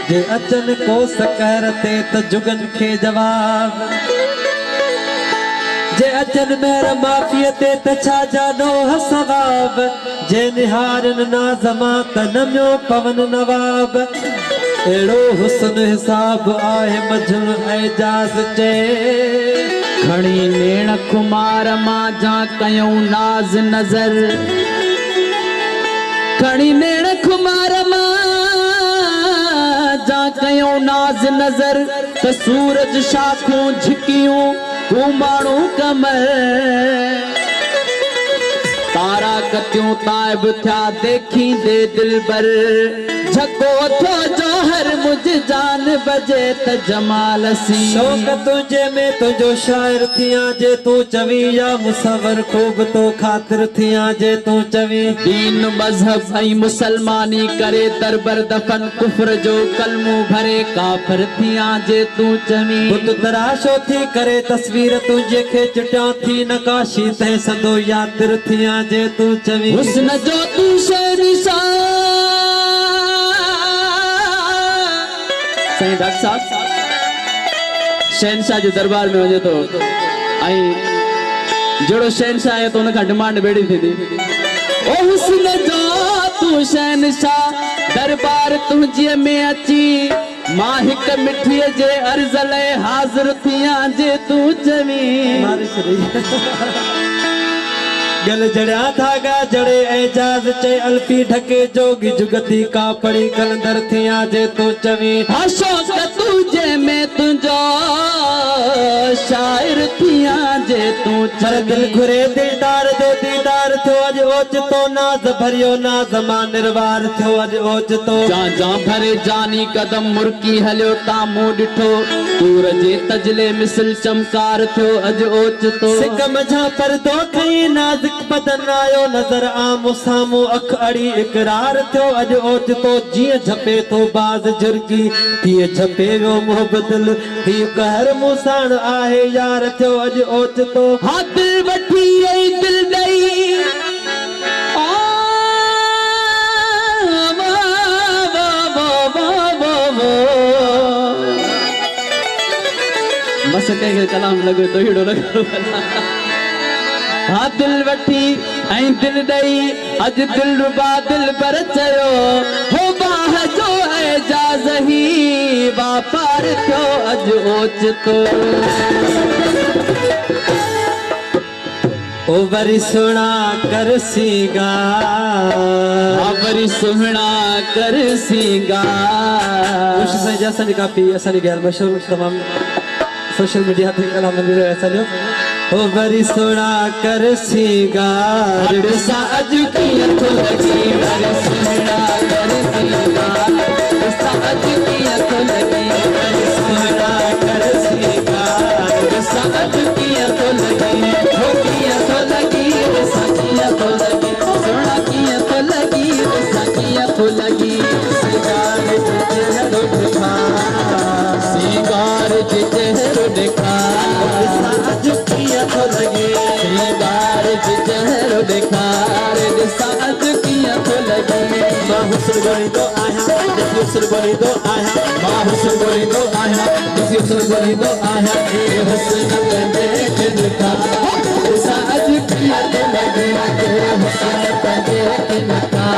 जे अचन को सकरते त जुगन खे जवाब जे अचन मेर माफिया ते त छा जानो सवाब जे निहारन नाज़मा त नमियो पवन नवाब एड़ो हुस्न हिसाब आहे मजल एजाज चे खड़ी नेण खुमार मां जा कयूं नाज नजर खड़ी नेण खुमार मां जा कयूं नाज नजर त सूरज शाखूं झिकियूं तू माण्हू कमर तारा कतियूं ताइब थिया देखी दे दिलबर झको थो जोहर मुझ जान बजे त जमाल सी शौक तुझे में तुझो शायर थिया जे तू चवी या मुसवर खूब तो खातिर थिया जे तू चवी दीन मजहब ऐं मुसलमानी करे दरबर दफन कुफर जो कलमो भरे काफिर थिया जे तू चवी बुत तराशो थी करे तस्वीर तुझे खे चटिया थी नकाशी तै संदो यादिर थिया जे तू चवी हुस्न जो तू शहनिशाह सही डॉक्टर साहब शहनशाह जो दरबार में वञे तो जड़ो शहनशाह है तो उनका डिमांड बेड़ी थी ओ हुस्न जो तू शहनशाह दरबार तुझे में अची मां हिक मिठी जे अर्ज ले हाजिर थिया जे तू चवी गल जड़िया धागा जड़े एजाज चे अल्फी ढके जोगी जुगती का पड़ी कलंदर थिया जे तू चवी अशोक तुझे में तुझो शायर थिया जे तू चल दिल घुरे दिलदार दो दीदार थो अज ओच तो नाज भरियो नाज मां निर्वार थो अज ओच तो जा जा भरे जानी कदम मुर्की हलियो ता मुंह डिठो सूर जे तजले मिसल चमकार थियो अज ओच तो सिक मझा पर दो खई नाज़ बदन आयो नजर आमो सामो अख अड़ी इकरार थियो अज ओच तो जिए झपे तो बाज झुरकी तिए झपे वो मोहब्बत ही कहर मुसाण आहे यार थियो अज ओच तो हाँ दिल वठी आई दिल दई मस्त के कलाम लगो तो हीड़ो लगो हाँ दिल वठी ऐं दिल दई अज दिल रुबा दिल पर चयो हो बाह जो एजाज ही वापार थियो अज ओच तो ओ वरी सुना कर सीगा वरी सुहना कर सीगा कुछ से जैसा नहीं काफी ऐसा नहीं गैर मशहूर तमाम सोशल मीडिया पे कलाम मिल ऐसा नहीं ओ वरी सुना कर सीगार सा अज की अथ लगी वरी सुहना कर सीगा सा अज की अथ लगी वरी सुहना कर सीगा सा अज की अथ लगी हो की अथ लगी सा की अथ लगी सुना की अथ लगी सा की अथ लगी सिंगार चेहरो दिखा सिंगार चेहरो दिखा सा अज की अथ लगी सिंगार चेहरो दिखा सा अज की अथ लगी मां हुस्न गोरी दो आया हुस्न गोरी दो आया मां हुस्न गोरी दो आया हुस्न गोरी दो आया ए हुस्न पे देख दिखा सा अज की अथ लगी हुस्न पे देख दिखा